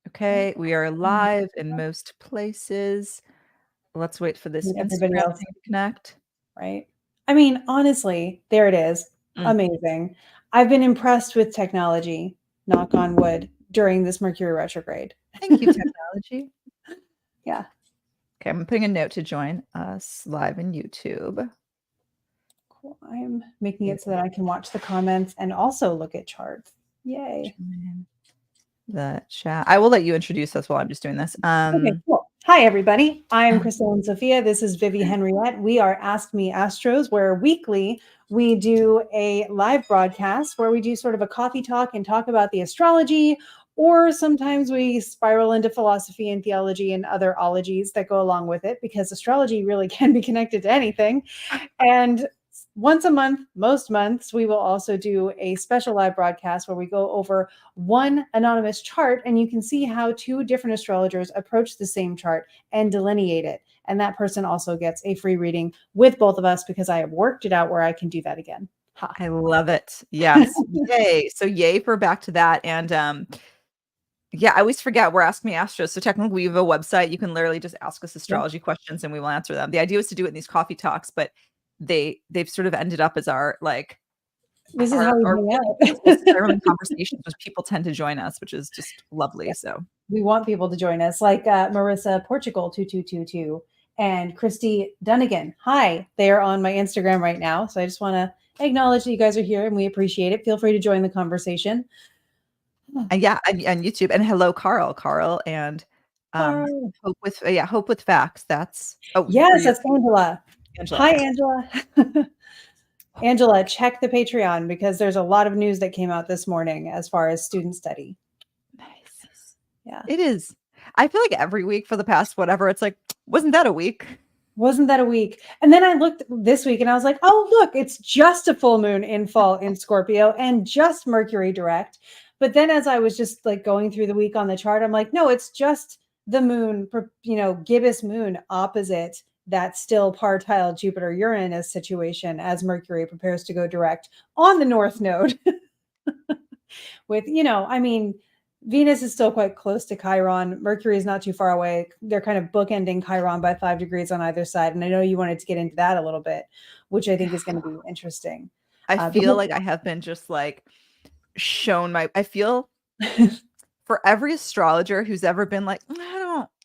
Okay, we are live in most places. Let's wait for this With everybody Instagram else, thing to connect. right? I mean, honestly, there it is. Amazing. I've been impressed with technology, knock on wood, during this Mercury retrograde. Thank you, technology. Yeah. Okay, I'm putting a note to join us live in YouTube. Cool. I'm making it so that I can watch the comments and also look at charts. Yay. Join the chat. I will let you introduce us while I'm just doing this. Okay, cool. Hi, everybody. I'm KristaLyn and Sofia. This is Vivi Henriette. We are Ask Me Astros, where weekly we do a live broadcast where we do sort of a coffee talk and talk about the astrology, or sometimes we spiral into philosophy and theology and other ologies that go along with it, because astrology really can be connected to anything. And once a month, most months, we will also do a special live broadcast where we go over one anonymous chart, and you can see how two different astrologers approach the same chart and delineate it. And that person also gets a free reading with both of us, because I have worked it out where I can do that again. Ha. I love it. Yes. Yay. So yay for back to that. And yeah, I always forget we're Ask Me Astros. So technically we have a website. You can literally just ask us astrology questions and we will answer them. The idea was to do it in these coffee talks, but they've sort of ended up as our this is how we hang out. Spiraling conversations, which people tend to join us, which is just lovely. So we want people to join us, like Marissa Portugal 2222 and Christy Dunnigan. Hi, they are on my Instagram right now. So I just want to acknowledge that you guys are here and we appreciate it. Feel free to join the conversation. And yeah, and YouTube. And hello, Carl, and Hope with Facts. That's yes, that's Angela. Hi, Angela. Angela, check the Patreon, because there's a lot of news that came out this morning as far as student study. Nice. Yeah, it is. I feel like every week for the past whatever, it's like, wasn't that a week? Wasn't that a week? And then I looked this week and I was like, oh, look, it's just a full moon in fall in Scorpio and just Mercury direct. But then as I was just like going through the week on the chart, I'm like, no, it's just the moon, gibbous moon opposite that still partile Jupiter Uranus situation as Mercury prepares to go direct on the North Node. With, I mean, Venus is still quite close to Chiron. Mercury is not too far away. They're kind of bookending Chiron by 5 degrees on either side. And I know you wanted to get into that a little bit, which I think is going to be interesting. I feel like I have been just like shown I feel for every astrologer who's ever been like,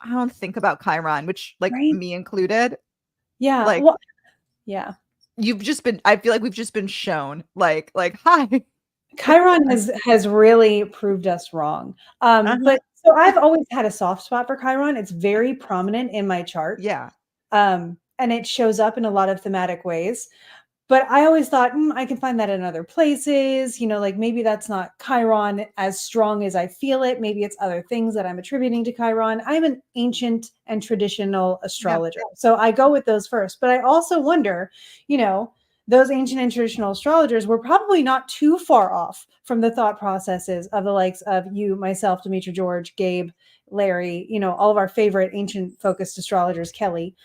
I don't think about Chiron, which like me included. Yeah. Like, well, yeah. I feel like we've just been shown like, hi. Chiron has really proved us wrong. But so I've always had a soft spot for Chiron. It's very prominent in my chart. Yeah. And it shows up in a lot of thematic ways. But I always thought, I can find that in other places, like maybe that's not Chiron as strong as I feel it. Maybe it's other things that I'm attributing to Chiron. I'm an ancient and traditional astrologer. Yeah. So I go with those first. But I also wonder, those ancient and traditional astrologers were probably not too far off from the thought processes of the likes of you, myself, Demetra George, Gabe, Larry, all of our favorite ancient focused astrologers, Kelly.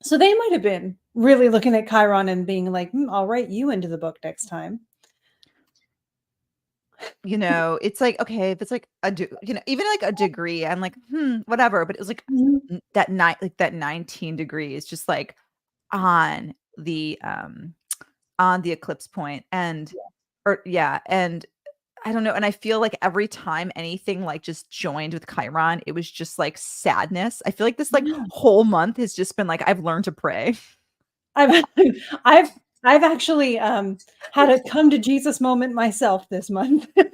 So they might have been really looking at Chiron and being like, I'll write you into the book next time. It's like, okay, if it's like even like a degree, I'm like, whatever. But it was like that 19 degrees, just like on the eclipse point. And and I don't know. And I feel like every time anything like just joined with Chiron, it was just like sadness. I feel like this like whole month has just been like, I've learned to pray. I've actually had a come to Jesus moment myself this month. It's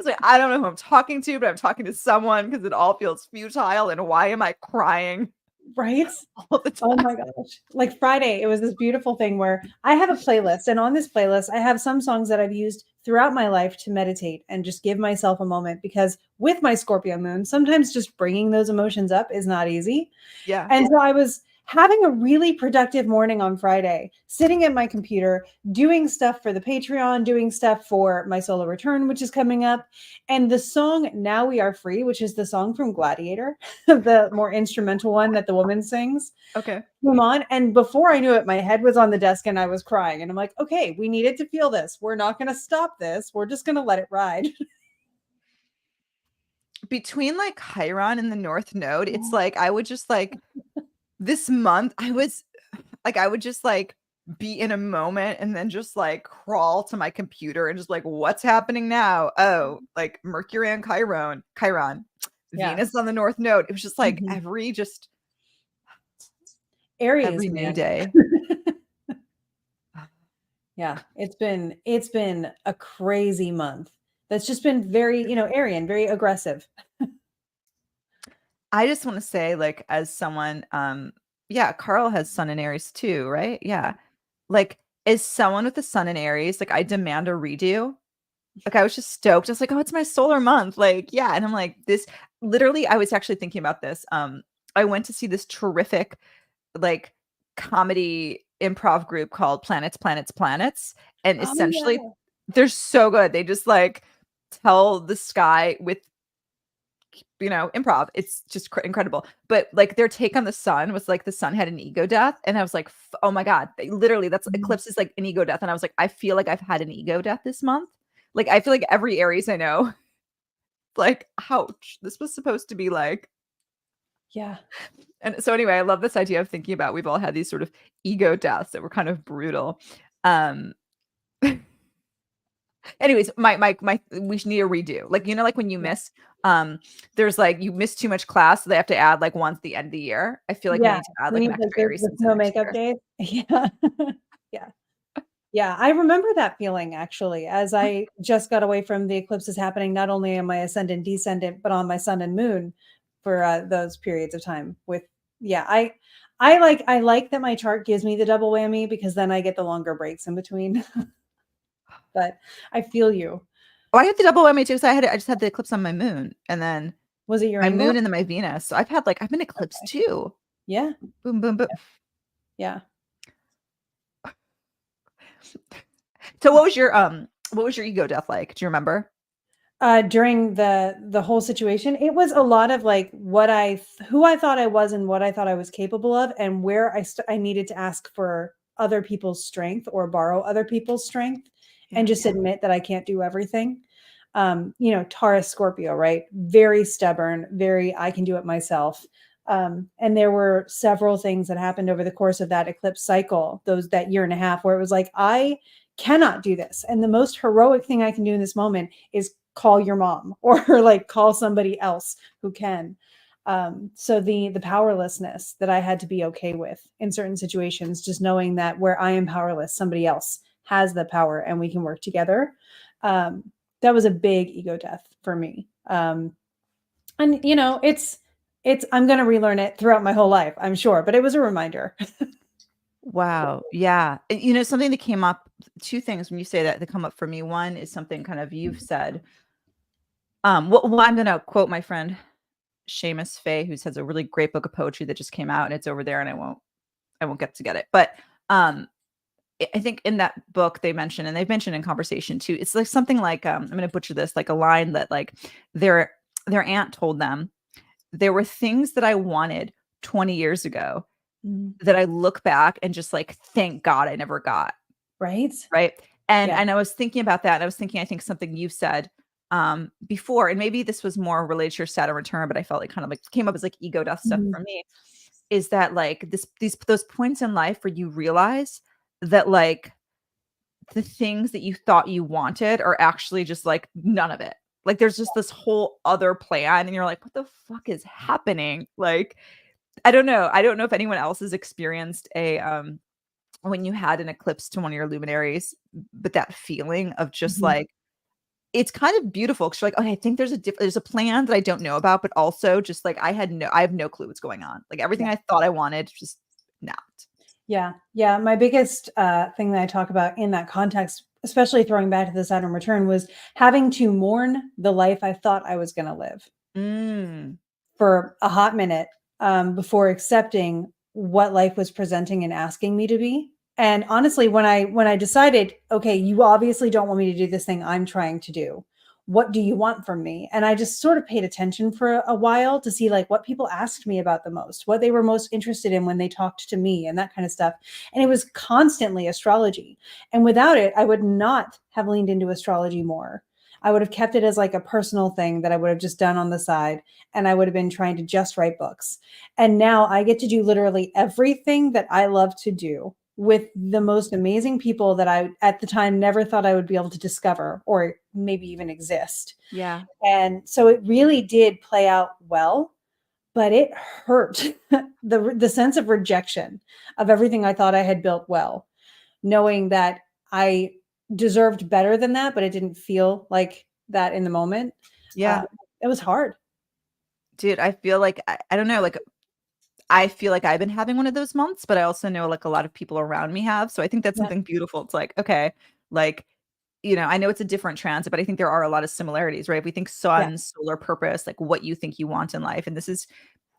like, I don't know who I'm talking to, but I'm talking to someone because it all feels futile. And why am I crying? Right? All the time. Oh my gosh. Like Friday, it was this beautiful thing where I have a playlist, and on this playlist, I have some songs that I've used throughout my life to meditate and just give myself a moment, because with my Scorpio moon, sometimes just bringing those emotions up is not easy. Yeah. And so I was having a really productive morning on Friday, sitting at my computer, doing stuff for the Patreon, doing stuff for my solo return, which is coming up. And the song Now We Are Free, which is the song from Gladiator, the more instrumental one that the woman sings, came on. And before I knew it, my head was on the desk and I was crying. And I'm like, okay, we needed to feel this. We're not going to stop this. We're just going to let it ride. between like Chiron and the North Node, it's like I would just like this month I would just like be in a moment and then just like crawl to my computer and just like what's happening now? Oh, like Mercury and Chiron, Yeah. Venus on the North Node. It was just like Mhm. Aries, every new man. day. Yeah, it's been a crazy month. That's just been very, Aryan, very aggressive. I just want to say, like, as someone, yeah, Carl has Sun in Aries too, right? Yeah. Like, as someone with the Sun in Aries, like, I demand a redo. Like, I was just stoked. I was like, oh, it's my solar month. Like, yeah. And I'm like, this literally, I was actually thinking about this. I went to see this terrific, like, comedy improv group called Planets, Planets, Planets. And Oh essentially, yeah. they're so good. They just like tell the sky with improv. It's just incredible. But like their take on the sun was like the sun had an ego death. And I was like, oh my God, literally, that's Mhm. eclipse is like an ego death. And I was like, I feel like I've had an ego death this month. Like, I feel like every Aries I know, like, ouch, this was supposed to be like. Yeah. And so, anyway, I love this idea of thinking about we've all had these sort of ego deaths that were kind of brutal. Um, Anyways, my we should need a redo. Like, like when you Yeah. miss, there's like you miss too much class, so they have to add like once the end of the year. I feel like we Yeah. need to add We like an need like extra Aries the into snow next makeup year. days. Yeah. Yeah. Yeah, I remember that feeling actually, as I just got away from the eclipses happening not only on my ascendant, descendant, but on my sun and moon for those periods of time. Yeah, I like that my chart gives me the double whammy because then I get the longer breaks in between. But I feel you. Oh, I had the double whammy too. So I just had the eclipse on my moon, and then Was it your my angle? moon, and then my Venus. So I've been eclipsed Okay. too. Yeah. Boom, boom, boom. Yeah. So what was your ego death like? Do you remember? During the whole situation, it was a lot of like who I thought I was and what I thought I was capable of, and where I needed to ask for other people's strength or borrow other people's strength, and Yeah, just admit that I can't do everything. Taurus, Scorpio, right? Very stubborn, very I can do it myself. And there were several things that happened over the course of that eclipse cycle, that year and a half, where it was like I cannot do this, and the most heroic thing I can do in this moment is call your mom or like call somebody else who can. So the powerlessness that I had to be okay with in certain situations, just knowing that where I am powerless, somebody else has the power and we can work together. That was a big ego death for me. And it's I'm going to relearn it throughout my whole life, I'm sure, but it was a reminder. wow. Yeah. Something that came up, two things when you say that come up for me. One is something kind of you've said. Well, I'm gonna quote my friend Seamus Fay, who has a really great book of poetry that just came out, and it's over there, and I won't get to get it. But I think in that book they mentioned, and they've mentioned in conversation too, it's like something like I'm gonna butcher this, like a line that like their aunt told them there were things that I wanted 20 years ago Mhm. that I look back and just like thank God I never got. Right? Right. And Yeah. and I was thinking about that. And I was thinking, I think something you've said before, and maybe this was more related to your Saturn return, but I felt like kind of like came up as like ego death stuff Mhm. for me, is that like those points in life where you realize that like the things that you thought you wanted are actually just like none of it. Like there's just this whole other plan, and you're like, what the fuck is happening? Like, I don't know. I don't know if anyone else has experienced a when you had an eclipse to one of your luminaries, but that feeling of just Mhm. like it's kind of beautiful because you're like, okay, I think there's a plan that I don't know about, but also just like I have no clue what's going on. Like everything I thought I wanted, just not. Yeah. Yeah. My biggest thing that I talk about in that context, especially throwing back to the Saturn return, was having to mourn the life I thought I was going to live Mm. for a hot minute before accepting what life was presenting and asking me to be. And honestly, when I decided, okay, you obviously don't want me to do this thing I'm trying to do. What do you want from me? And I just sort of paid attention for a while to see like what people asked me about the most, what they were most interested in when they talked to me and that kind of stuff. And it was constantly astrology. And without it, I would not have leaned into astrology more. I would have kept it as like a personal thing that I would have just done on the side. And I would have been trying to just write books. And now I get to do literally everything that I love to do with the most amazing people that I, at the time, never thought I would be able to discover or maybe even exist. Yeah. And so it really did play out well, but it hurt the sense of rejection of everything I thought I had built well, knowing that I deserved better than that, but it didn't feel like that in the moment. Yeah. It was hard. Dude, I feel like I don't know, like I feel like I've been having one of those months, but I also know like a lot of people around me have. So I think that's Yeah. something beautiful. It's like, okay, like, you know, I know it's a different transit, but I think there are a lot of similarities, right? If we think Yeah. sun, solar purpose, like what you think you want in life. And this is,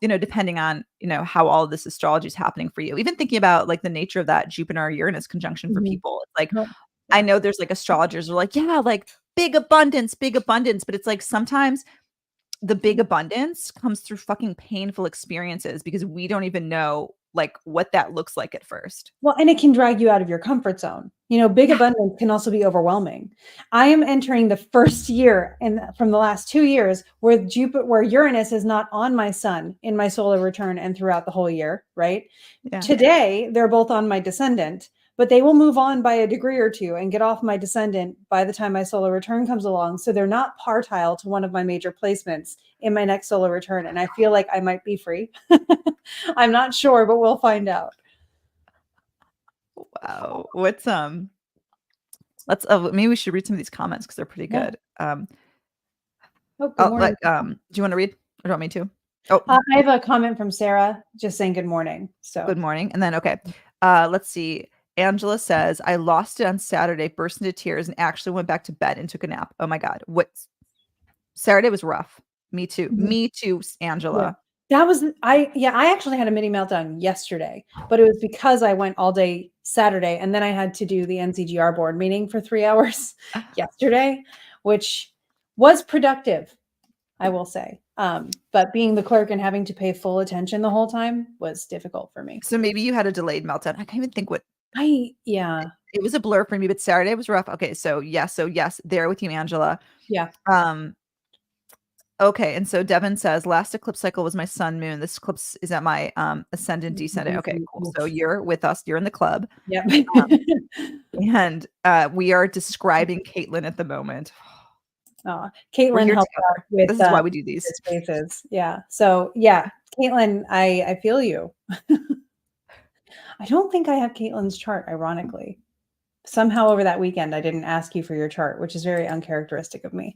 you know, depending on, you know, how all of this astrology is happening for you. Even thinking about like the nature of that Jupiter Uranus conjunction for Mhm. people. It's like, Oh, I yeah. know there's like astrologers are like, yeah, like big abundance, big abundance. But it's like sometimes the big abundance comes through fucking painful experiences because we don't even know like what that looks like at first. Well, and it can drag you out of your comfort zone. You know, big Yeah. abundance can also be overwhelming. I am entering the first year from the last 2 years where where Uranus is not on my sun in my solar return and throughout the whole year, right? Yeah. Today, they're both on my descendant, but they will move on by a degree or two and get off my descendant by the time my solar return comes along. So they're not partile to one of my major placements in my next solar return. And I feel like I might be free. I'm not sure, but we'll find out. Wow. What's let's maybe we should read some of these comments because they're pretty Yeah. good. Oh, good I'll morning. let do you want to read or do you want me to? Oh, I have a comment from Sarah just saying good morning. So, good morning. And then okay. Let's see. Angela says, I lost it on Saturday, burst into tears, and actually went back to bed and took a nap. Oh my God. What Saturday was rough. Me too. mhm, Me too, yeah, Angela. I actually had a mini meltdown yesterday, but it was because I went all day Saturday and then I had to do the NCGR board meeting for 3 hours yesterday, which was productive, I will say. But being the clerk and having to pay full attention the whole time was difficult for me. So maybe you had a delayed meltdown. I can't even think what Yeah, it was a blur for me, but Saturday was rough. Okay, so yes, there with you, Angela. yeah. Um, okay, and so Devin says last eclipse cycle was my sun moon. This eclipse is at my ascendant descendant. Okay, cool. So you're with us. You're in the club, Yep. and we are describing Caitlin at the moment. We're Caitlin here helped together. out with This is why we do these. spaces. Yeah. So yeah, Caitlin, I feel you. I don't think I have Caitlin's chart, ironically. Somehow over that weekend, I didn't ask you for your chart, which is very uncharacteristic of me.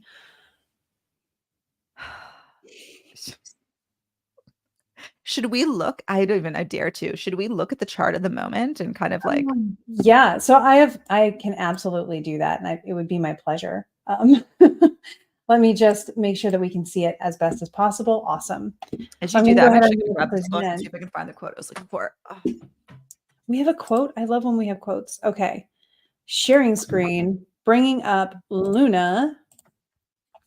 Should we look? I don't even I dare to. Should we look at the chart at the moment and kind of like Yeah, so I can absolutely do that, and it would be my pleasure. Let me just make sure that we can see it as best as possible. Awesome. as So you I'm do going to that? go I'm ahead actually and gonna grab this book and see present. if I can find the quote I was looking for. Oh. We have a quote. I love when we have quotes. Okay. Sharing screen, bringing up Luna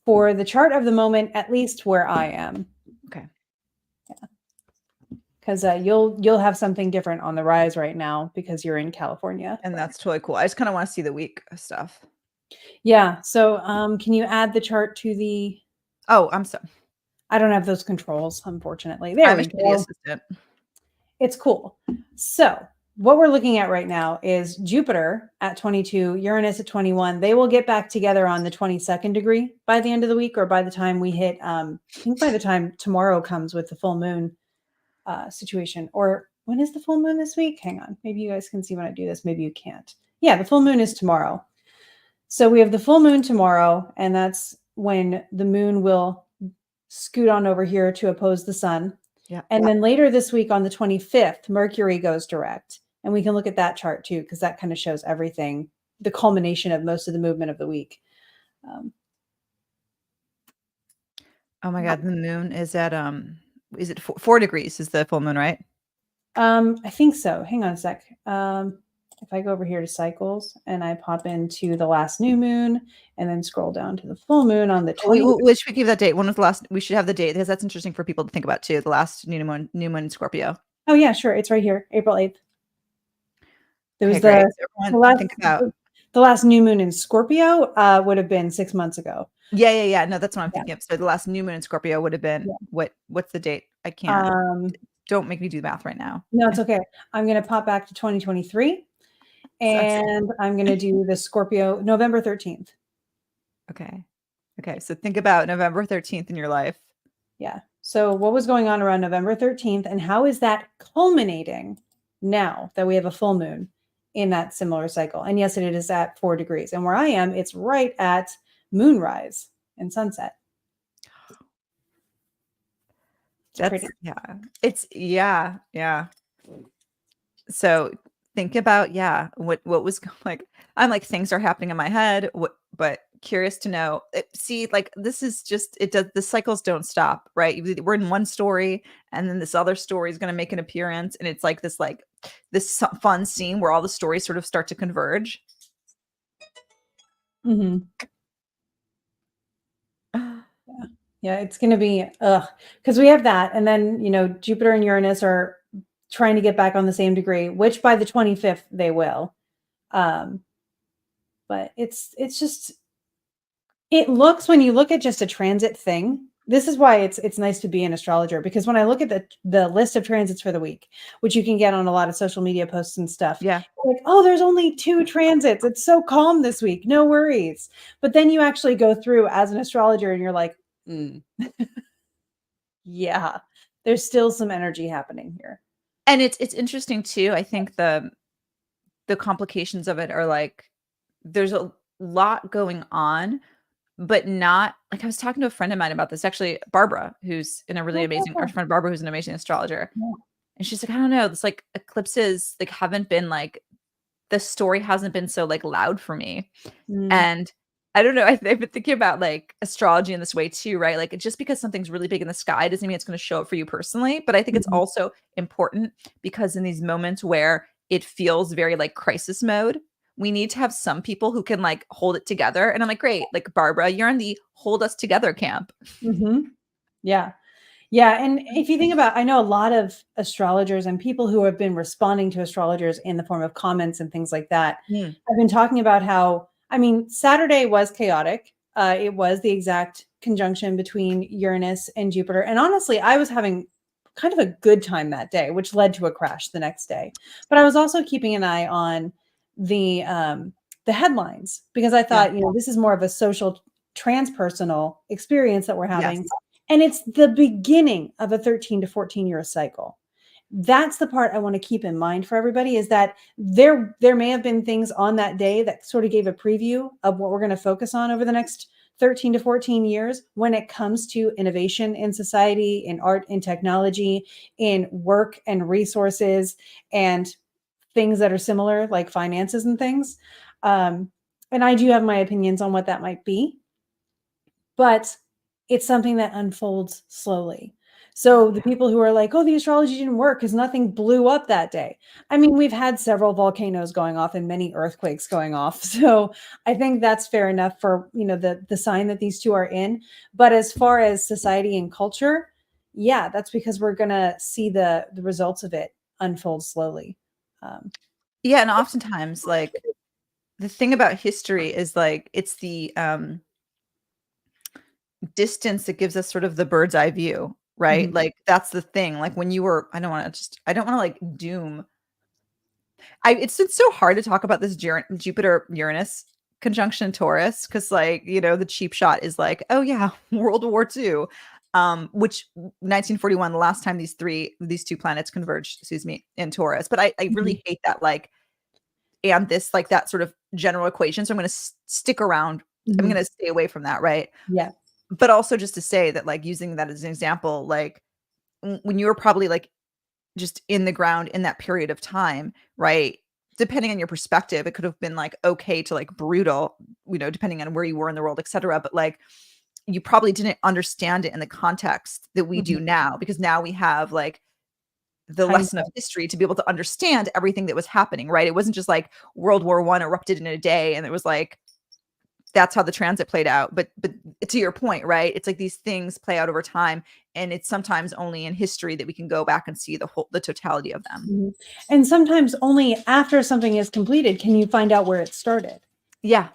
for the chart of the moment, at least where I am. Okay. Because you'll have something different on the rise right now because you're in California. And that's totally cool. I just kind of want to see the week stuff. Yeah. So can you add the chart to the? Oh, I'm sorry. I don't have those controls, unfortunately. There I'm a we shitty go. assistant. It's cool. So what we're looking at right now is Jupiter at 22, Uranus at 21. They will get back together on the 22nd degree by the end of the week, or by the time we hit, I think by the time tomorrow comes with the full moon situation. Or when is the full moon this week? Hang on. Maybe you guys can see when I do this. Maybe you can't. Yeah, the full moon is tomorrow. So we have the full moon tomorrow, and that's when the moon will scoot on over here to oppose the sun. Yeah. And then later this week on the 25th, Mercury goes direct. And we can look at that chart too, because that kind of shows everything, the culmination of most of the movement of the week. Oh my God. The moon is at, is it 4 degrees is the full moon, right? I think so. Hang on a sec. If I go over here to cycles and I pop into the last new moon and then scroll down to the full moon on the 20th. We should give that date. When was the last? We should have the date because that's interesting for people to think about too. The last new moon in Scorpio. Oh yeah, sure. It's right here, April 8th. There Okay, was great. So everyone think about the last new moon in Scorpio would have been 6 months ago. Yeah. No, that's what I'm Yeah. thinking of. So the last new moon in Scorpio would have been Yeah. what's the date? I can't. Um, Don't make me do the math right now. no, it's okay. I'm going to pop back to 2023 Sounds and I'm going to do the Scorpio November 13th. okay. Okay. So think about November 13th in your life. Yeah. So what was going on around November 13th and how is that culminating now that we have a full moon in that similar cycle? And yes, it is at 4 degrees. And where I am, it's right at moonrise and sunset. It's pretty. It's yeah. So think about what was like. I'm like things are happening in my head. But curious to know. See, like this is just it does. The cycles don't stop, right? We're in one story, and then this other story is going to make an appearance, and it's like this fun scene where all the stories sort of start to converge. Mm-hmm. Yeah, it's going to be because we have that, and then Jupiter and Uranus are trying to get back on the same degree, which by the 25th they will. But it's just it looks when you look at just a transit thing. This is why it's nice to be an astrologer, because when I look at the list of transits for the week, which you can get on a lot of social media posts and stuff, Yeah. like, oh, there's only 2 transits. It's so calm this week. No worries. But then you actually go through as an astrologer and you're like, yeah, there's still some energy happening here. And it's interesting too. I think the complications of it are like there's a lot going on, but not like I was talking to a friend of mine about this, actually, Barbara, who's in a really amazing our friend Barbara, who's an amazing astrologer. Yeah. And she's like, I don't know, this like eclipses like haven't been like the story hasn't been so like loud for me. And I don't know, I've been thinking about like astrology in this way too, right? Like just because something's really big in the sky doesn't mean it's going to show up for you personally. But I think it's also important because in these moments where it feels very like crisis mode, we need to have some people who can like hold it together. And I'm like, great, like Barbara, you're in the hold us together camp. Yeah. Yeah. And if you think about, I know a lot of astrologers and people who have been responding to astrologers in the form of comments and things like that. I've been talking about how, I mean, Saturday was chaotic. It was the exact conjunction between Uranus and Jupiter. And honestly, I was having kind of a good time that day, which led to a crash the next day. But I was also keeping an eye on the headlines, because I thought, this is more of a social transpersonal experience that we're having. Yes. And it's the beginning of a 13 to 14 year cycle. That's the part I want to keep in mind for everybody, is that there may have been things on that day that sort of gave a preview of what we're going to focus on over the next 13 to 14 years when it comes to innovation in society, in art, in technology, in work and resources, and things that are similar like finances and things. And I do have my opinions on what that might be, but it's something that unfolds slowly. So the people who are like, oh, the astrology didn't work because nothing blew up that day. I mean, we've had several volcanoes going off and many earthquakes going off. So I think that's fair enough for, the sign that these two are in. But as far as society and culture, yeah, that's because we're going to see the results of it unfold slowly. Yeah. And oftentimes like the thing about history is like it's the distance that gives us sort of the bird's eye view, right? Like that's the thing. Like when you were, I don't want to like doom. It's so hard to talk about this Jupiter Uranus conjunction Taurus because like the cheap shot is like, oh yeah, World War II, which 1941, the last time these two planets converged, excuse me, in Taurus. But I really hate that like, and this like that sort of general equation. So I'm going to stick around. I'm going to stay away from that, right? Yeah. But also just to say that like using that as an example, like when you were probably like just in the ground in that period of time, right? Depending on your perspective, it could have been like okay to like brutal, depending on where you were in the world, etc. But like you probably didn't understand it in the context that we do now, because now we have like the lesson of history to be able to understand everything that was happening, right? It wasn't just like World War I erupted in a day and it was like that's how the transit played out. But to your point, right? It's like these things play out over time, and it's sometimes only in history that we can go back and see the totality of them. And sometimes only after something is completed can you find out where it started. Yeah.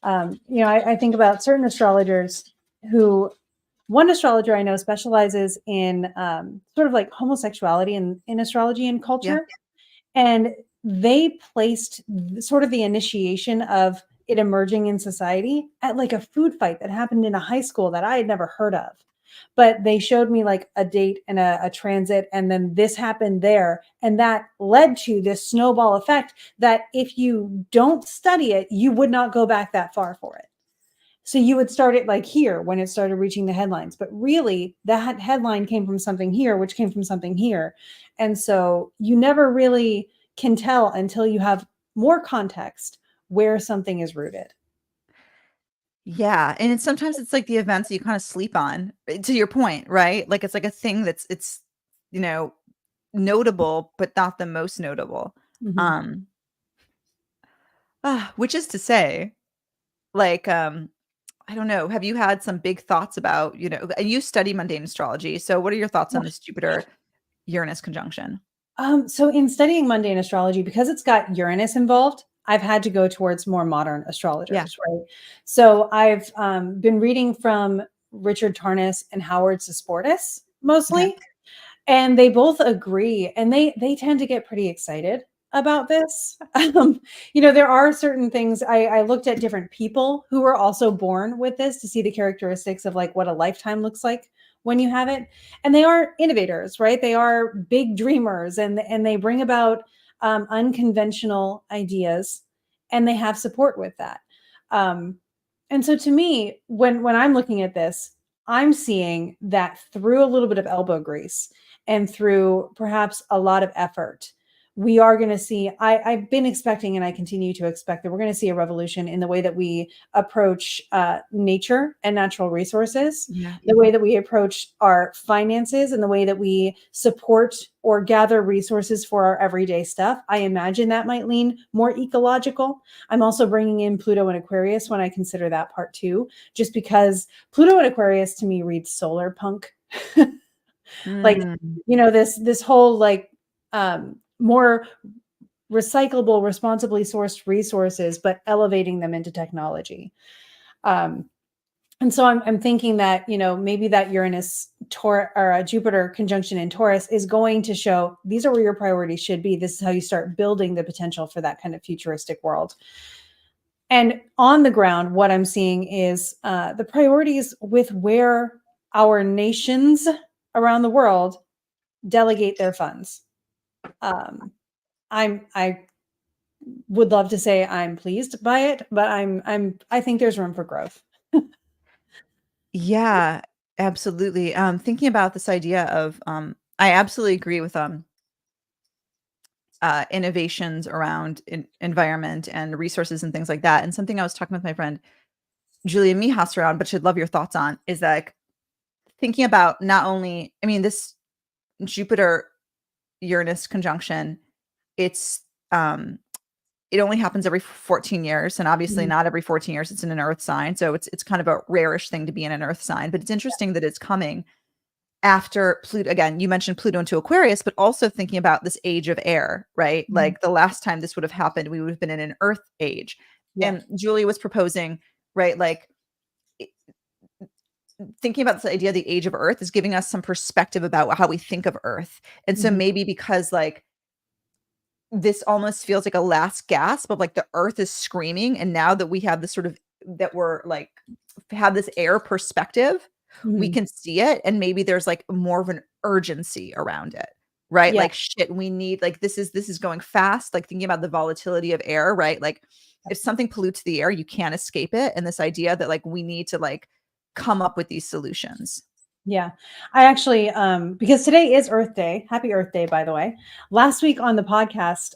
I think about certain astrologers who, one astrologer I know specializes in sort of like homosexuality in astrology and Yeah. culture. And they placed sort of the initiation of it emerging in society at like a food fight that happened in a high school that I had never heard of. But they showed me like a date and a transit, and then this happened there. And that led to this snowball effect that if you don't study it, you would not go back that far for it. So you would start it like here when it started reaching the headlines, but really that headline came from something here, which came from something here. And so you never really can tell until you have more context where something is rooted. Yeah, and sometimes it's like the events that you kind of sleep on, to your point, right? Like, it's like a thing it's, you know, notable, but not the most notable. Mhm. Um, which is to say, like, I don't know, have you had some big thoughts about, and you study mundane astrology, so what are your thoughts on this Jupiter-Uranus conjunction? So in studying mundane astrology, because it's got Uranus involved, I've had to go towards more modern Yeah, astrologers, right? So I've been reading from Richard Tarnas and Howard Susportis okay. mostly. And they both agree, and they tend to get pretty excited about this. There are certain things I looked at different people who were also born with this to see the characteristics of like what a lifetime looks like when you have it. And they are innovators, right? They are big dreamers, and they bring about unconventional ideas, and they have support with that. Um, and so to me, when I'm looking at this, I'm seeing that through a little bit of elbow grease and through perhaps a lot of effort, we are going to see. I've been expecting, and I continue to expect, that we're going to see a revolution in the way that we approach nature and natural resources, Yeah. the way that we approach our finances, and the way that we support or gather resources for our everyday stuff. I imagine that might lean more ecological. I'm also bringing in Pluto and Aquarius when I consider that part too, just because Pluto and Aquarius to me reads solar punk. Like, Mm. this whole like more recyclable, responsibly sourced resources, but elevating them into technology. um and so I'm thinking that, maybe that Uranus or Jupiter conjunction in Taurus is going to show these are where your priorities should be. This is how you start building the potential for that kind of futuristic world. And on the ground, what I'm seeing is the priorities with where our nations around the world delegate their funds. I would love to say I'm pleased by it, but I think there's room for growth. Yeah, absolutely. Thinking about this idea of, I absolutely agree with, innovations around environment and resources and things like that. And something I was talking with my friend Julia Mihas around, but she'd love your thoughts on, is like thinking about not only, I mean, this Jupiter Uranus conjunction, it's it only happens every 14 years, and obviously Mhm. not every 14 years it's in an earth sign. So it's kind of a rarish thing to be in an earth sign, but it's interesting that it's coming after Pluto. Again, you mentioned Pluto into Aquarius, but also thinking about this age of air, right? Mhm. Like the last time this would have happened, we would have been in an earth age. Yeah. And Julie was proposing, right? Like thinking about this idea of the age of earth is giving us some perspective about how we think of earth. And so Mhm. maybe because like this almost feels like a last gasp of like the earth is screaming, and now that we have this sort of, that we're like have this air perspective, we Mhm. can see it, and maybe there's like more of an urgency around it, right? Yeah. Like shit, we need, like, this is going fast, like thinking about the volatility of air, right? Like if something pollutes the air, you can't escape it, and this idea that like we need to like come up with these solutions. Yeah. I actually, because today is Earth Day. Happy Earth Day, by the way. Last week on the podcast,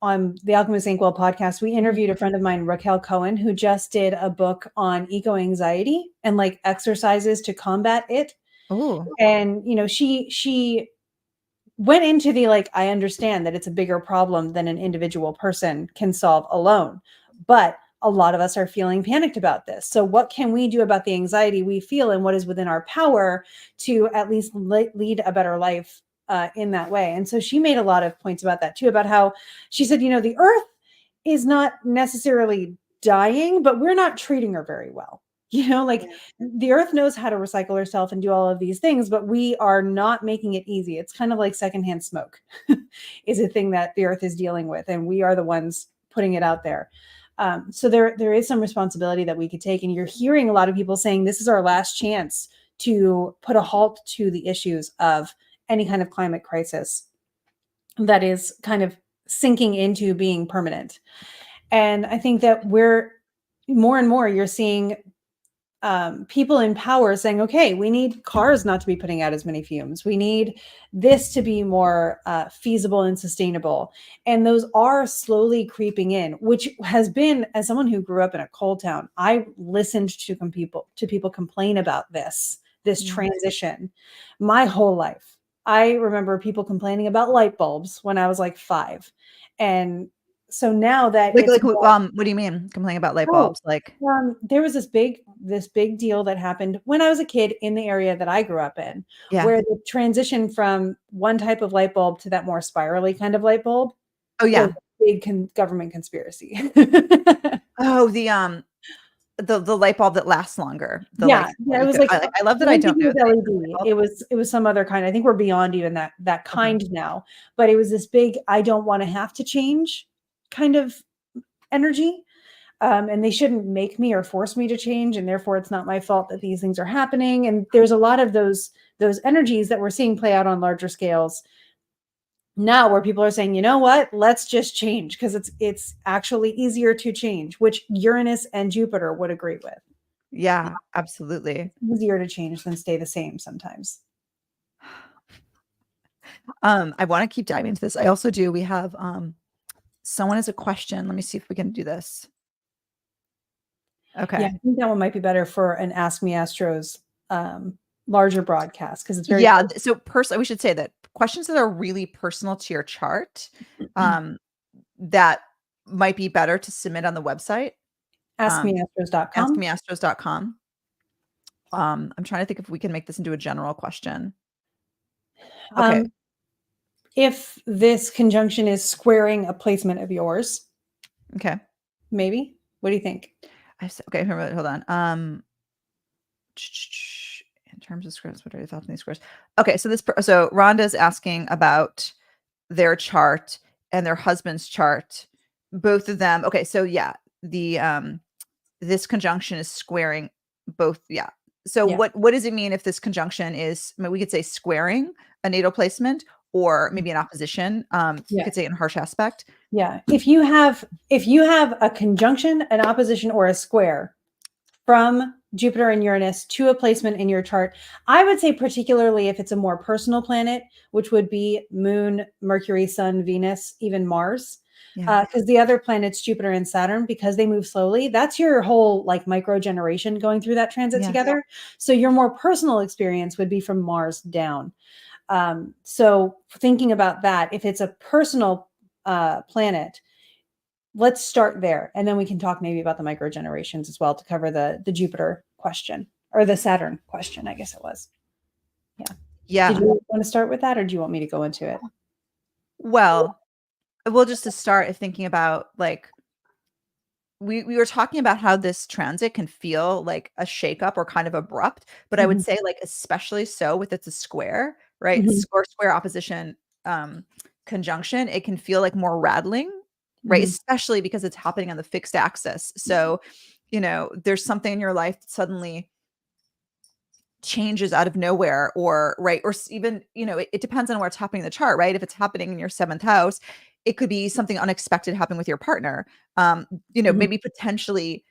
on the Alchemist Inkwell podcast, we interviewed a friend of mine, Raquel Cohen, who just did a book on eco anxiety and like exercises to combat it. Oh, And she went into the like, I understand that it's a bigger problem than an individual person can solve alone, but a lot of us are feeling panicked about this. So what can we do about the anxiety we feel, and what is within our power to at least lead a better life in that way? And so she made a lot of points about that too, about how she said, the earth is not necessarily dying, but we're not treating her very well. Like the earth knows how to recycle herself and do all of these things, but we are not making it easy. It's kind of like secondhand smoke is a thing that the earth is dealing with, and we are the ones putting it out there. So there is some responsibility that we could take. And you're hearing a lot of people saying this is our last chance to put a halt to the issues of any kind of climate crisis that is kind of sinking into being permanent. And I think that we're more and more, you're seeing people in power saying, okay, we need cars not to be putting out as many fumes. We need this to be more feasible and sustainable. And those are slowly creeping in, which has been, as someone who grew up in a coal town, I listened to people complain about this transition my whole life. I remember people complaining about light bulbs when I was like 5. And so now that what do you mean complaining about light bulbs? There was this big deal that happened when I was a kid in the area that I grew up in, where the transition from one type of light bulb to that more spirally kind of light bulb. Oh yeah, big government conspiracy. Oh, the light bulb that lasts longer. It was like I love that I don't know LED. It was some other kind. I think we're beyond even that kind now. But it was this big, I don't want to have to change kind of energy. And they shouldn't make me or force me to change, and therefore it's not my fault that these things are happening. And there's a lot of those energies that we're seeing play out on larger scales now, where people are saying, you know what, let's just change because it's actually easier to change, which Uranus and Jupiter would agree with. Yeah, absolutely. It's easier to change than stay the same sometimes. I want to keep diving into this. I also do. We have someone has a question. Let me see if we can do this. Okay. Yeah, I think that one might be better for an Ask Me Astros larger broadcast because it's very So we should say that questions that are really personal to your chart, that might be better to submit on the website. AskMeAstros.com. AskMeAstros.com. I'm trying to think if we can make this into a general question. Okay. If this conjunction is squaring a placement of yours. Okay. Maybe. What do you think? Okay, hold on. In terms of squares, what are your thoughts on these squares? Okay, so Rhonda's asking about their chart and their husband's chart, both of them. Okay, so this conjunction is squaring both. Yeah. So what does it mean if this conjunction is? I mean, we could say squaring a natal placement, or maybe an opposition. You could say in harsh aspect. Yeah. If you have a conjunction, an opposition, or a square from Jupiter and Uranus to a placement in your chart, I would say particularly if it's a more personal planet, which would be Moon, Mercury, Sun, Venus, even Mars. Because the other planets, Jupiter and Saturn, because they move slowly, that's your whole like micro generation going through that transit together. So your more personal experience would be from Mars down. So thinking about that, if it's a personal planet, let's start there. And then we can talk maybe about the micro generations as well to cover the Jupiter question or the Saturn question, I guess it was. Yeah. Did you want to start with that or do you want me to go into it? Well, just to start thinking about like, we were talking about how this transit can feel like a shakeup or kind of abrupt, but I would say like, especially so with it's a square, right? Square opposition, conjunction, it can feel like more rattling, right? Especially because it's happening on the fixed axis. So, there's something in your life that suddenly changes out of nowhere, or even, it depends on where it's happening in the chart, right? If it's happening in your 7th house, it could be something unexpected happening with your partner, maybe potentially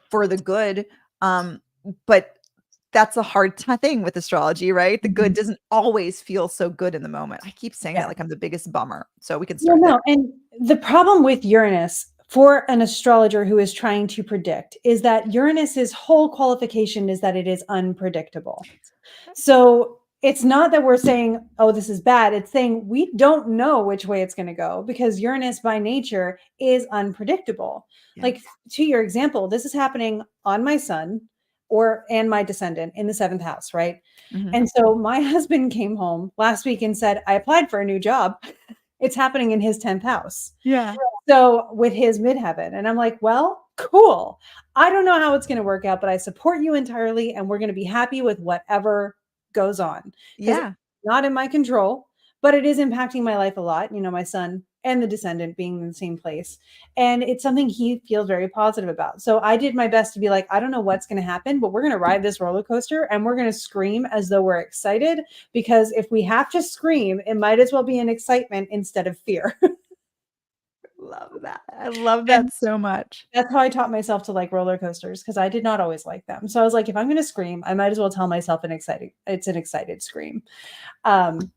for the good. But that's a hard thing with astrology, right? The good doesn't always feel so good in the moment. I keep saying that like I'm the biggest bummer. So we can start there. And the problem with Uranus for an astrologer who is trying to predict is that Uranus's whole qualification is that it is unpredictable. So it's not that we're saying, oh, this is bad. It's saying we don't know which way it's going to go because Uranus by nature is unpredictable. Like to your example, this is happening on my sun and my descendant in the 7th house, right? And so my husband came home last week and said, I applied for a new job. It's happening in his 10th house. Yeah. So with his midheaven, and I'm like, well, cool. I don't know how it's going to work out, but I support you entirely, and we're going to be happy with whatever goes on because it's Yeah. not in my control, but it is impacting my life a lot. You know, my son and the descendant being in the same place, and it's something he feels very positive about. So I did my best to be like, I don't know what's going to happen, but we're going to ride this roller coaster, and we're going to scream as though we're excited because if we have to scream, it might as well be an excitement instead of fear. Love that. I love And that so much. that's how I taught myself to like roller coasters because I did not always like them. So I was like, if I'm going to scream, I might as well tell myself it's an excited scream. Um,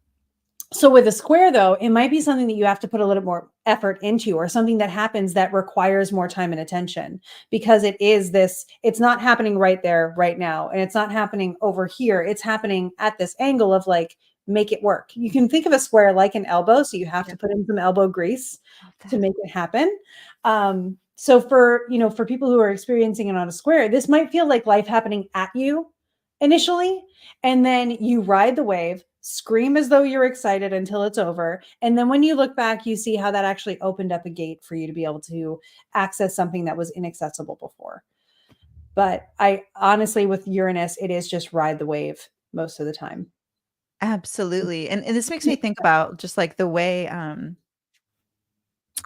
so with a square though, it might be something that you have to put a little more effort into or something that happens that requires more time and attention because it's not happening right there, right now. And it's not happening over here. It's happening at this angle of like, make it work. You can think of a square like an elbow. So you have Yeah. to put in some elbow grease Love to that. make it happen. So for, for people who are experiencing it on a square, this might feel like life happening at you initially, and then you ride the wave, scream as though you're excited until it's over. And then when you look back, you see how that actually opened up a gate for you to be able to access something that was inaccessible before. But I honestly, with Uranus, it is just ride the wave most of the time. Absolutely. And this makes me think about just like the way,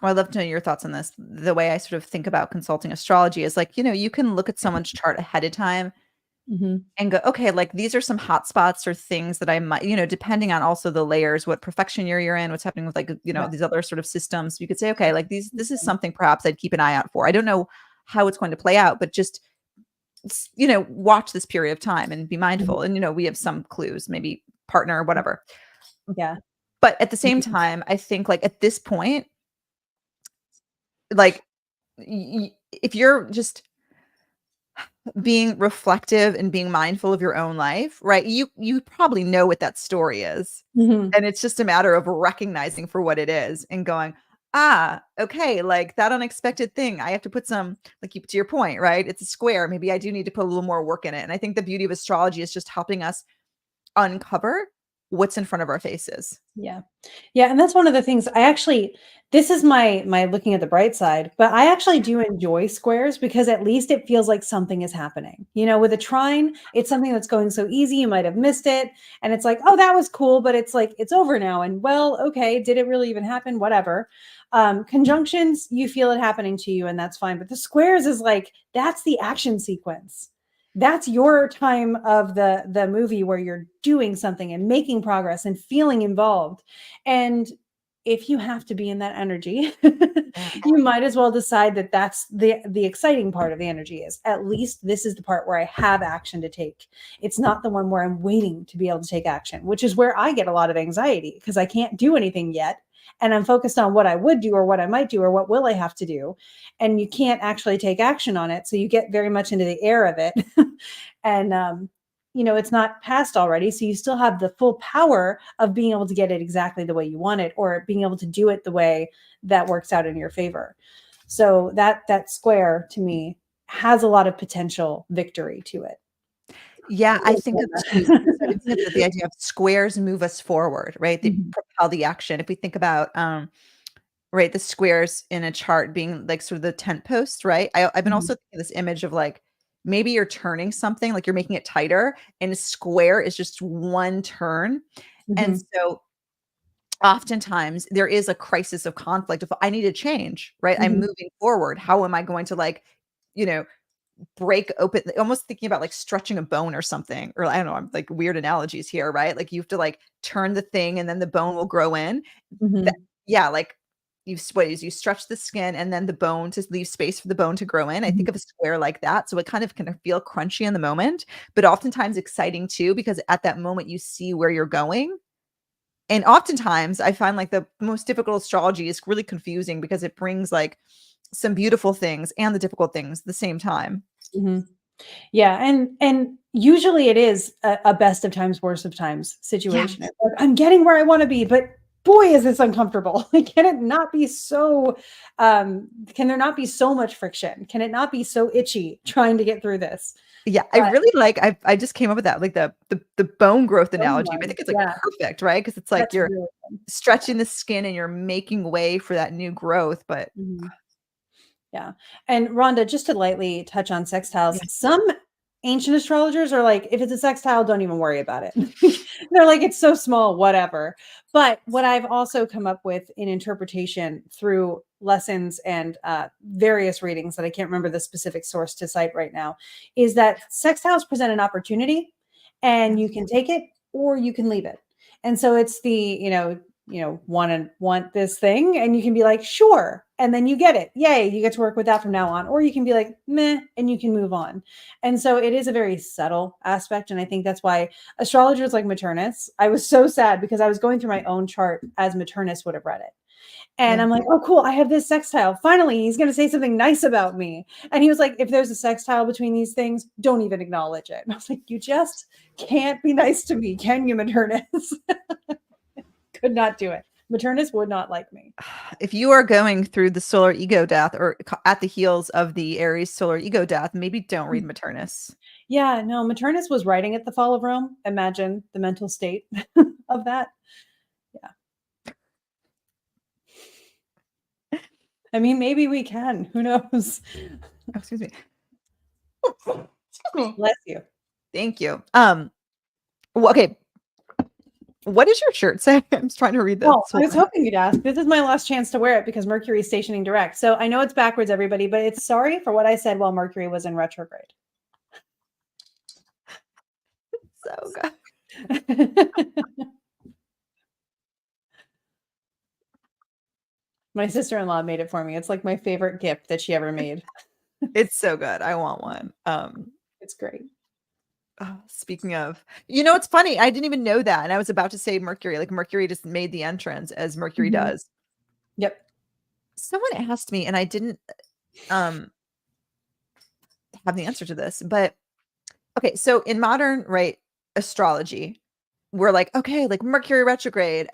well, I'd love to know your thoughts on this. The way I sort of think about consulting astrology is like, you can look at someone's chart ahead of time Mhm. and go, okay, like these are some hot spots or things that I might, depending on also the layers, what profection year you're in, what's happening with like, Yeah. these other sort of systems. You could say, okay, like this is something perhaps I'd keep an eye out for. I don't know how it's going to play out, but just, watch this period of time and be Mhm. mindful. And, we have some clues, maybe partner or whatever. Yeah. But at the same Mhm. time, I think like at this point, like if you're just being reflective and being mindful of your own life, right? You probably know what that story is. Mhm. And it's just a matter of recognizing for what it is and going, "Ah, okay, like that unexpected thing. I have to put some like to your point, right? It's a square. Maybe I do need to put a little more work in it." And I think the beauty of astrology is just helping us uncover what's in front of our faces. Yeah. Yeah, and that's one of the things this is my looking at the bright side, but I actually do enjoy squares because at least it feels like something is happening. You know, with a trine, it's something that's going so easy, you might have missed it, and it's like, "Oh, that was cool," but it's like, it's over now, and well, okay, did it really even happen? Whatever. Conjunctions, you feel it happening to you, and that's fine, but the squares is like, that's the action sequence. That's your time of the movie where you're doing something and making progress and feeling involved. And if you have to be in that energy, Yeah. you might as well decide that that's the exciting part of the energy is at least this is the part where I have action to take. It's not the one where I'm waiting to be able to take action, which is where I get a lot of anxiety because I can't do anything yet. And I'm focused on what I would do or what I might do or what will I have to do. And you can't actually take action on it. So you get very much into the air of it. And it's not passed already, so you still have the full power of being able to get it exactly the way you want it or being able to do it the way that works out in your favor. So that square to me has a lot of potential victory to it. Yeah, I think of too so I think of the idea of squares move us forward, right? They Mhm, propel the action. If we think about, right, the squares in a chart being like sort of the tent post, right? I've been mhm, also thinking this image of like maybe you're turning something, like you're making it tighter, and a square is just one turn. And mhm, so oftentimes there is a crisis of conflict of I need to change, right? I'm mhm, moving forward. How am I going to like, you know, break open almost thinking about like stretching a bone or something, or I don't know, I'm like weird analogies here, right? Like you have to like turn the thing and then the bone will grow in. That mhm, yeah, like what is you stretch the skin and then the bone to leave space for the bone to grow in. I mhm, think of a square like that. So it kind of can feel crunchy in the moment, but oftentimes exciting too, because at that moment you see where you're going. And oftentimes I find like the most difficult astrology is really confusing because it brings like some beautiful things and the difficult things at the same time. mhm. Yeah, and usually it is a best of times, worst of times situation. Yes. It's like, I'm getting where I want to be, but boy, is this uncomfortable. Like, can it not be so, can there not be so much friction? Can it not be so itchy trying to get through this? Yeah, I But really like I just came up with that, like, the bone growth bone analogy, but I one, think it's, like, yeah, perfect, right? Because it's like that's you're really good. stretching the skin and you're making way for that new growth, but Mhm. Yeah. And Rhonda, just to lightly touch on sextiles, yeah. some ancient astrologers are like, if it's a sextile, don't even worry about it. They're like, it's so small, whatever. But what I've also come up with in interpretation through lessons and various readings that I can't remember the specific source to cite right now is that sextiles present an opportunity Yeah. and you can take it or you can leave it. And so it's the, want this thing and you can be like, sure. And then you get it. Yay. You get to work with that from now on. Or you can be like, meh, and you can move on. And so it is a very subtle aspect. And I think that's why astrologers like Maternus, I was so sad because I was going through my own chart as Maternus would have read it. And Yeah. I'm like, oh, cool. I have this sextile. Finally, he's going to say something nice about me. And he was like, if there's a sextile between these things, don't even acknowledge it. And I was like, you just can't be nice to me. Can you, Maternus? Could not do it. Maternus would not like me. If you are going through the solar ego death or at the heels of the Aries solar ego death, maybe don't read Maternus. Yeah, no, Maternus was writing at the fall of Rome. Imagine the mental state of that. Yeah. I mean, maybe we can. Who knows? Oh, excuse me. Excuse me. Bless you. Thank you. Okay. What does your shirt say? I'm just trying to read this. Well, I Hold was on. hoping you'd ask. This is my last chance to wear it because Mercury is stationing direct. So I know it's backwards, everybody, but it's sorry for what I said while Mercury was in retrograde. So good. My sister-in-law made it for me. It's like my favorite gift that she ever made. It's so good. I want one. It's great. Speaking of, it's funny. I didn't even know that. And I was about to say Mercury, like Mercury just made the entrance as Mercury Mhm. does. Yep. Someone asked me, and I didn't um have the answer to this, but okay, so in modern, right, astrology, we're like, okay, like Mercury retrograde,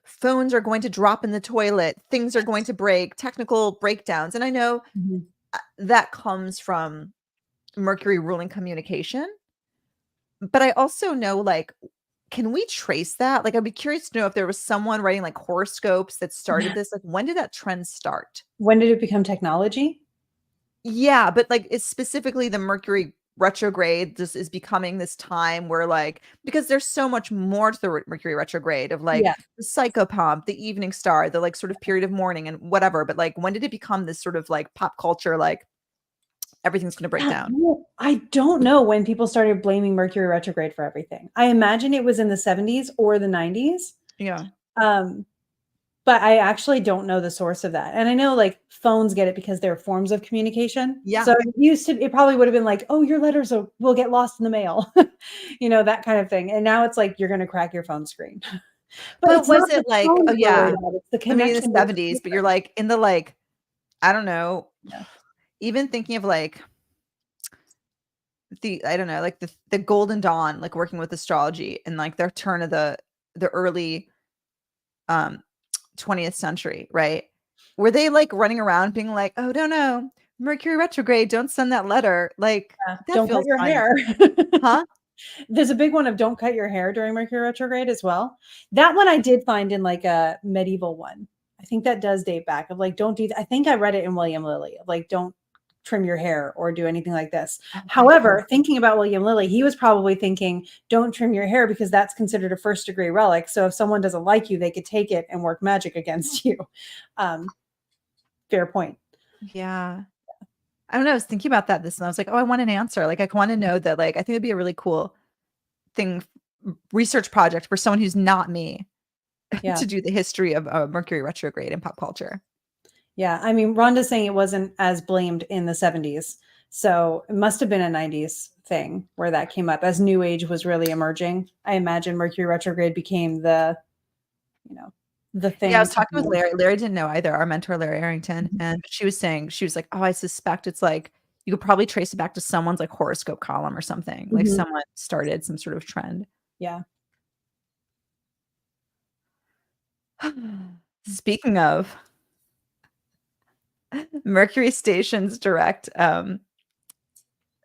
phones are going to drop in the toilet, things are going to break, technical breakdowns. And I know Mhm. that comes from Mercury ruling communication. But I also know, like, can we trace that? Like, I'd be curious to know if there was someone writing like horoscopes that started this. Like, when did that trend start? When did it become technology? Yeah, but like it's specifically the Mercury retrograde. This is becoming this time where like because there's so much more to the Mercury retrograde of like Yeah. the psychopomp, the evening star, the like sort of period of mourning and whatever. But like when did it become this sort of like pop culture, like everything's gonna break Yeah, down? well, I don't know when people started blaming Mercury retrograde for everything. I imagine it was in the 70s or the 90s. Yeah. Um, but I actually don't know the source of that. And I know like phones get it because they're forms of communication. Yeah. So it probably would have been like, oh, your letters will get lost in the mail, that kind of thing. And now it's like you're going to crack your phone screen. But But it's was not the it like, phone oh that we're yeah, worried about. It's the I mean in connection the with 70s, but you're the like in the like, I don't know, yeah. even thinking of like the I don't know, like the golden dawn, like working with astrology and like their turn of the early um 20th century, right? Were they like running around being like, "Oh, no, no, Mercury retrograde, don't send that letter." Like Yeah. that Don't cut feels your fun. hair. Huh? There's a big one of don't cut your hair during Mercury retrograde as well. That one I did find in like a medieval one. I think that does date back of like don't do I think I read it in William Lilly of like don't trim your hair or do anything like this. Oh my god. However, thinking about William Lilly, he was probably thinking don't trim your hair because that's considered a first degree relic. So if someone doesn't like you, they could take it and work magic against you. Um, fair point. Yeah. I don't know, I was thinking about that this and I was like, "Oh, I want an answer." Like I want to know that like I think it'd be a really cool thing research project for someone who's not me Yeah. to do the history of Mercury retrograde in pop culture. Yeah, I mean, Rhonda's saying it wasn't as blamed in the 70s. So it must have been a 90s thing where that came up as New Age was really emerging. I imagine Mercury retrograde became you know, the Yeah, I thing was to talking with do. Larry. Larry didn't know either, our mentor, Larry Arrington. Mhm. And she was saying, she was like, "Oh, I suspect it's like you could probably trace it back to someone's like horoscope column or something. Like Mhm. someone started some sort of trend." Yeah. Speaking of Mercury stations direct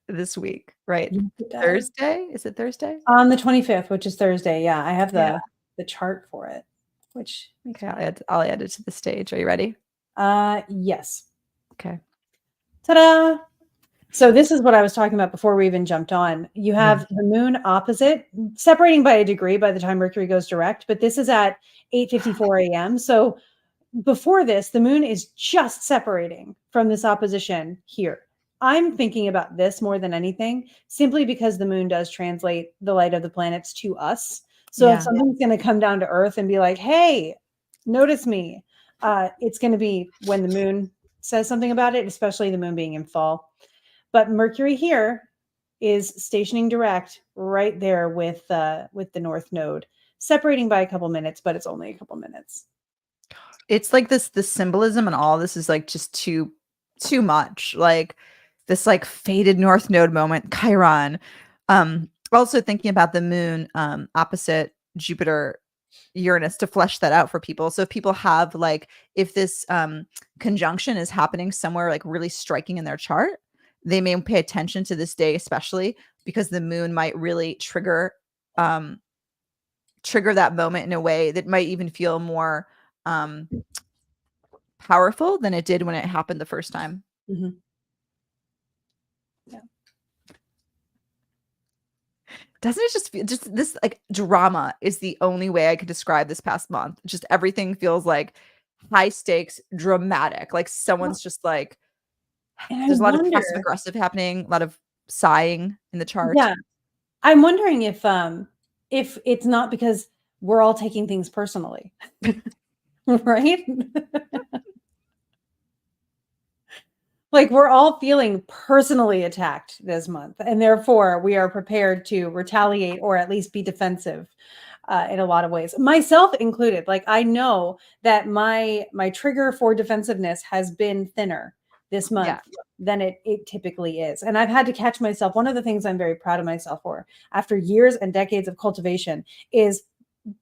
this week, right? Yes, it does. Thursday? Is it Thursday? On the 25th, which is Thursday. Yeah, I have Yeah. the chart for it, which makes Okay, me I'll add it to the stage. Are you ready? yes. Okay. Ta-da! So this is what I was talking about before we even jumped on. You Yeah. have the moon opposite, separating by a degree by the time Mercury goes direct, but this is at 8:54 a.m. So before this, the moon is just separating from this opposition here. I'm thinking about this more than anything, simply because the moon does translate the light of the planets to us. So if Yeah. something's going to come down to Earth and be like, hey, notice me, it's going to be when the moon says something about it, especially the moon being in fall. But Mercury here is stationing direct right there with the North Node, separating by a couple minutes, but it's only a couple minutes. It's like the symbolism and all this is like just too much. Like this like faded North Node moment, Chiron. Also thinking about the moon opposite Jupiter Uranus to flesh that out for people. So if people have like if this conjunction is happening somewhere like really striking in their chart, they may pay attention to this day, especially because the moon might really um trigger that moment in a way that might even feel more um powerful than it did when it happened the first time. Mm-hmm. Yeah. Doesn't it just feel just this like drama is the only way I could describe this past month. Just everything feels like high stakes, dramatic. Like someone's just like And I there's a lot of wonder, passive aggressive happening, a lot of sighing in the chart. yeah, I'm wondering if it's not because we're all taking things personally, right? Like we're all feeling personally attacked this month, and therefore we are prepared to retaliate or at least be defensive in a lot of ways, myself included. Like I know that my trigger for defensiveness has been thinner this month Yeah. than it typically is, and I've had to catch myself. One of the things I'm very proud of myself for, after years and decades of cultivation, is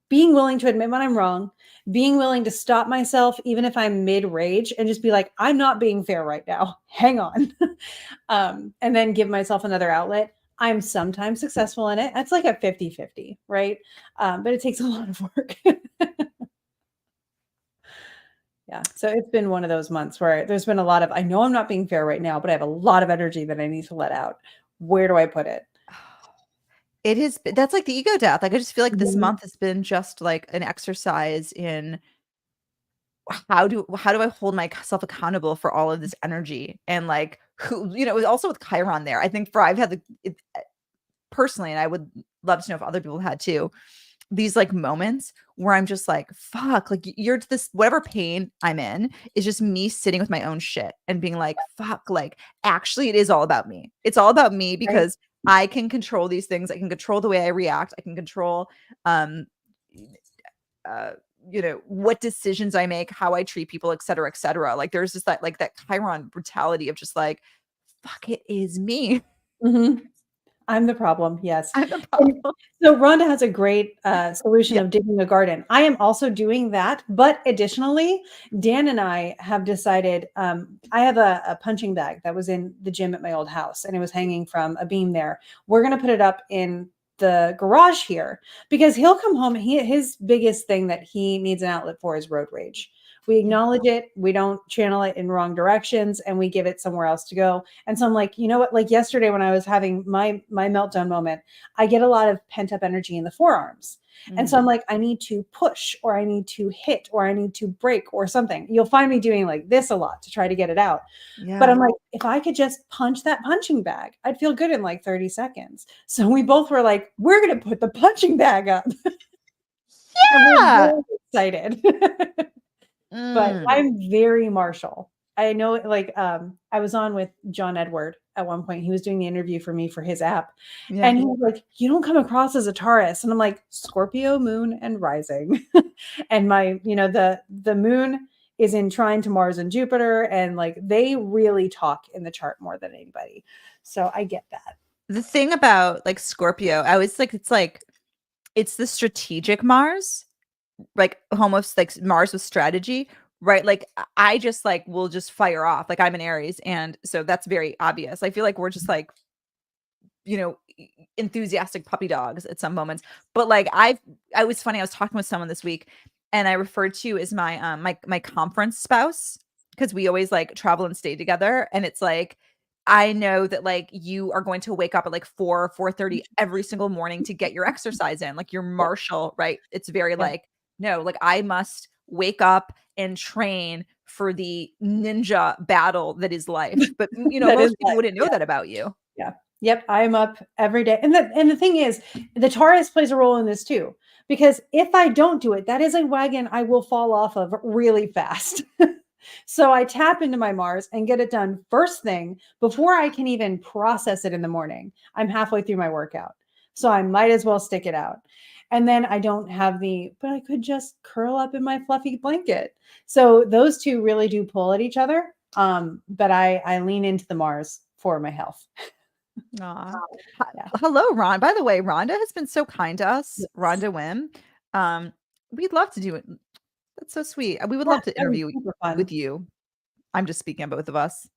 being willing to admit when I'm wrong, being willing to stop myself, even if I'm mid rage, and just be like, I'm not being fair right now. Hang on. And then give myself another outlet. I'm sometimes successful in it. That's like a 50-50, right? But it takes a lot of work. Yeah. So it's been one of those months where there's been a lot of, I know I'm not being fair right now, but I have a lot of energy that I need to let out. Where do I put it? It is that's like the ego death. Like I just feel like this Mhm. month has been just like an exercise in how do I hold myself accountable for all of this energy and like who also with Chiron there. I think for I've had personally, and I would love to know if other people had too, these like moments where I'm just like, fuck, like you're this whatever pain I'm in is just me sitting with my own shit and being like, fuck, like actually it is all about me. It's all about me Right. because I can control these things. I can control the way I react. I can control um uh what decisions I make, how I treat people, et cetera, et cetera. Like there's just that like that Chiron brutality of just like, fuck, it is me. Mhm. I'm the problem, yes. I'm the And problem. so Rhonda has a great, solution Yeah. of digging a garden. I am also doing that, but additionally, Dan and I have decided, I have a punching bag that was in the gym at my old house, and it was hanging from a beam there. We're gonna put it up in the garage here because he'll come home, his biggest thing that he needs an outlet for is road rage. We Yeah. acknowledge it, we don't channel it in wrong directions, and we give it somewhere else to go. And so I'm like, you know what? Like yesterday when I was having my meltdown moment, I get a lot of pent up energy in the forearms. And so I'm Mm. like, I need to push or I need to hit or I need to break or something. You'll find me doing like this a lot to try to get it out. But Yeah. I'm like, if I could just punch that punching bag, I'd feel good in like 30 seconds. So we both were like, we're going to put the punching bag up. And we're Yeah. very excited. But Mm. I'm very martial. I know like I was on with John Edward at one point. He was doing the interview for me for his app. Yeah. And he was like, "You don't come across as a Taurus." And I'm like, "Scorpio moon and rising." And my, the moon is in trine to Mars and Jupiter, and like they really talk in the chart more than anybody. So I get that. The thing about like Scorpio, I always like it's the strategic Mars like almost like Mars with strategy, right? Like I just like will just fire off. Like I'm an Aries, and so that's very obvious. I feel like we're just like, enthusiastic puppy dogs at some moments. But like I was funny. I was talking with someone this week, and I referred to you as my conference spouse because we always like travel and stay together. And it's like I know that like you are going to wake up at like 4:30 every single morning to get your exercise in. Like you're Yeah. Marshall, right? It's very Yeah. like, no, like I must wake up and train for the ninja battle that is life. But That is most people life. wouldn't know Yeah. that about you. Yeah. Yep. I'm up every day. And the thing is, the Taurus plays a role in this too. Because if I don't do it, that is a wagon I will fall off of really fast. So I tap into my Mars and get it done first thing before I can even process it in the morning. I'm halfway through my workout. So I might as well stick it out. And then I don't have but I could just curl up in my fluffy blanket. So those two really do pull at each other. But I lean into the Mars for my health. Aw. Yeah. Hello, Ron. By the way, Rhonda has been so kind to us. Yes. Rhonda Wim. Um, we'd love to do it. That's so sweet. We would Yeah, love to that was interview super fun. with you. I'm just speaking on both of us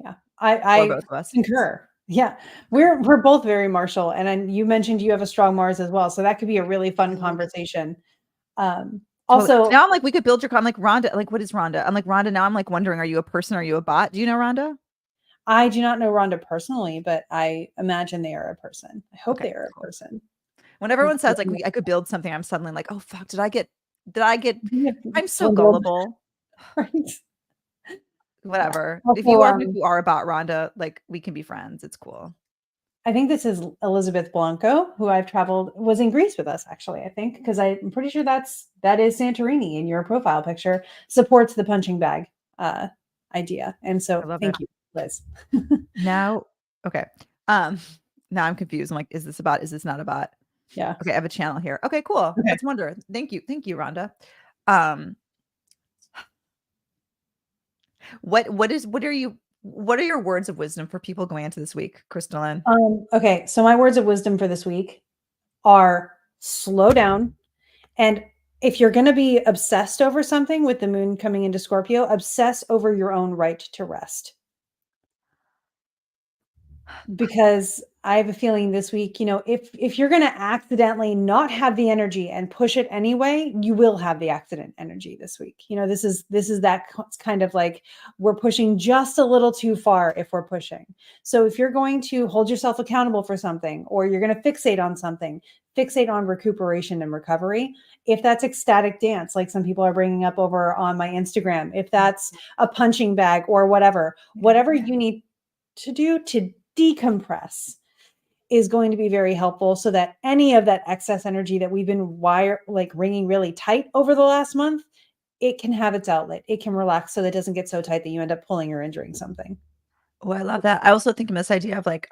Yeah. or I both of us. concur. Yeah. We're both very martial. And then you mentioned you have a strong Mars as well. So that could be a really fun conversation. Totally. Also, Now I'm like, we could build your. I'm like Rhonda. Like, what is Rhonda? I'm like Rhonda. Now I'm like wondering, are you a person? Are you a bot? Do you know Rhonda? I do not know Rhonda personally, but I imagine they are a person. I hope Okay, they are a cool. person. When everyone says like I could build something, I'm suddenly like, oh fuck, did I get? I'm so Swindled, gullible. right? Yeah. Whatever. If Also, you are a bot, Rhonda, like we can be friends. It's cool. I think this is Elizabeth Blanco, who I've traveled was in Greece with us, actually, I think, because I'm pretty sure that is Santorini in your profile picture, supports the punching bag uh, idea. And I so love it. thank you, Liz. Now, okay. Um, now I'm confused. I'm like, is this a bot? Is this not a bot? Yeah. Okay, I have a channel here. Okay, cool. Okay. Let's wonder. Thank you. Thank you, Rhonda. Um, what are your words of wisdom for people going into this week, KristaLyn? Okay. So my words of wisdom for this week are slow down. And if you're going to be obsessed over something with the moon coming into Scorpio, obsess over your own right to rest. Because I have a feeling this week, if you're going to accidentally not have the energy and push it anyway, you will have the accident energy this week. This is that kind of like we're pushing just a little too far if we're pushing. So if you're going to hold yourself accountable for something or you're going to fixate on something, fixate on recuperation and recovery. If that's ecstatic dance, like some people are bringing up over on my Instagram, if that's a punching bag or whatever you need to do to decompress is going to be very helpful so that any of that excess energy that we've been wringing really tight over the last month, it can have its outlet. It can relax so that it doesn't get so tight that you end up pulling or injuring something. Oh, I love that. I also think of this idea of like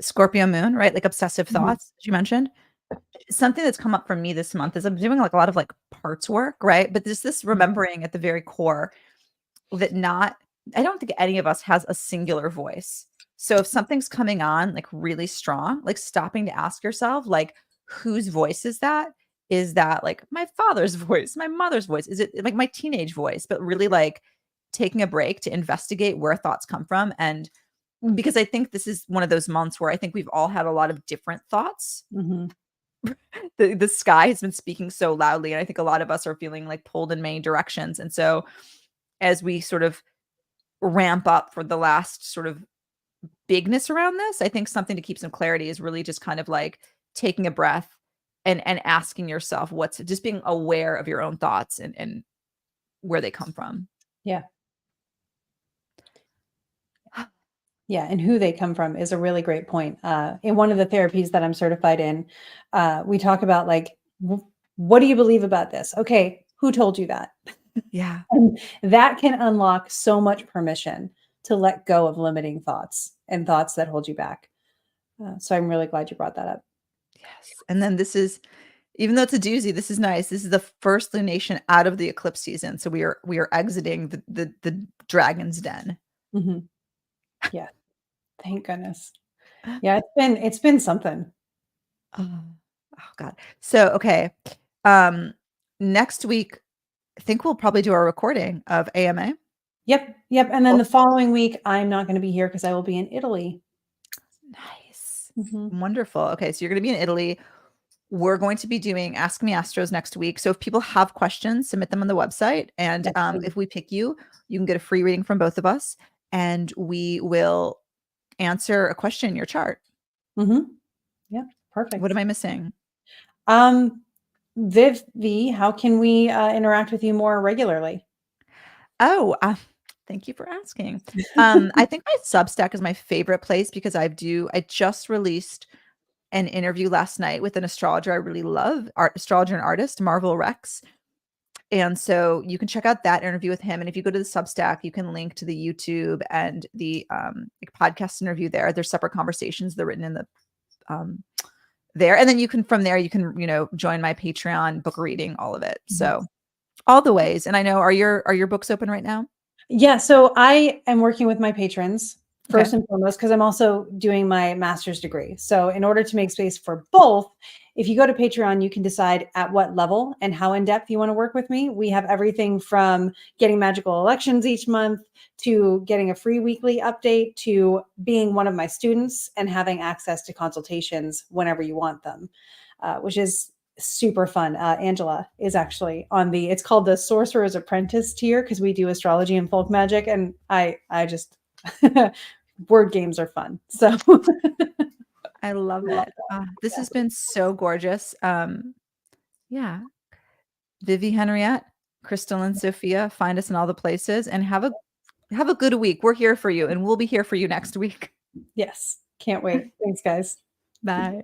Scorpio moon, right? Like obsessive Mhm. thoughts, as you mentioned. Something that's come up for me this month is I'm doing like a lot of like parts work, right? But there's this remembering at the very core that I don't think any of us has a singular voice. So if something's coming on like really strong, like stopping to ask yourself, like, whose voice is that? Is that like my father's voice, my mother's voice? Is it like my teenage voice? But really like taking a break to investigate where thoughts come from. And because I think this is one of those months where I think we've all had a lot of different thoughts. Mhm. The sky has been speaking so loudly. And I think a lot of us are feeling like pulled in many directions. And so as we sort of ramp up for the last sort of bigness around this, I think something to keep some clarity is really just kind of like taking a breath and asking yourself what's just being aware of your own thoughts and where they come from. Yeah. Yeah, and who they come from is a really great point. In one of the therapies that I'm certified in, we talk about like, what do you believe about this? Okay, who told you that? Yeah. And that can unlock so much permission to let go of limiting thoughts and thoughts that hold you back. So I'm really glad you brought that up. Yes. And then this is, even though it's a doozy, this is nice. This is the first lunation out of the eclipse season. So we are exiting the dragon's den. Mhm. Yeah, thank goodness. Yeah, it's been something. Oh, oh God. So okay. Next week, I think we'll probably do our recording of AMA. Yep. And then Cool. the following week, I'm not going to be here because I will be in Italy. Nice. Mhm. Wonderful. Okay, so you're going to be in Italy. We're going to be doing Ask Me Astros next week. So if people have questions, submit them on the website. And Yes, please. if we pick you, you can get a free reading from both of us, and we will answer a question in your chart. Yeah, What perfect. am I missing? Vivi, how can we interact with you more regularly? Oh, thank you for asking. I think my Substack is my favorite place because I just released an interview last night with an astrologer I really love, astrologer and artist, Marvel Rex. And so you can check out that interview with him. And if you go to the Substack, you can link to the YouTube and the like podcast interview there. There's separate conversations. They're written in the there. And then you can from there, you can, join my Patreon, book reading, all of it. So all the ways. And I know, are your books open right now? Yeah, so I am working with my patrons Okay. first and foremost because I'm also doing my master's degree. So in order to make space for both, if you go to Patreon, you can decide at what level and how in depth you want to work with me. We have everything from getting magical elections each month to getting a free weekly update to being one of my students and having access to consultations whenever you want them, which is super fun. Angela is actually on it's called the Sorcerer's Apprentice tier because we do astrology and folk magic. And I just, word games are fun. So I love love it. that. This Yeah. has been so gorgeous. Yeah. Vivi, Henriette, KristaLyn and Sofia, find us in all the places and have a good week. We're here for you and we'll be here for you next week. Yes. Can't wait. Thanks, guys. Bye.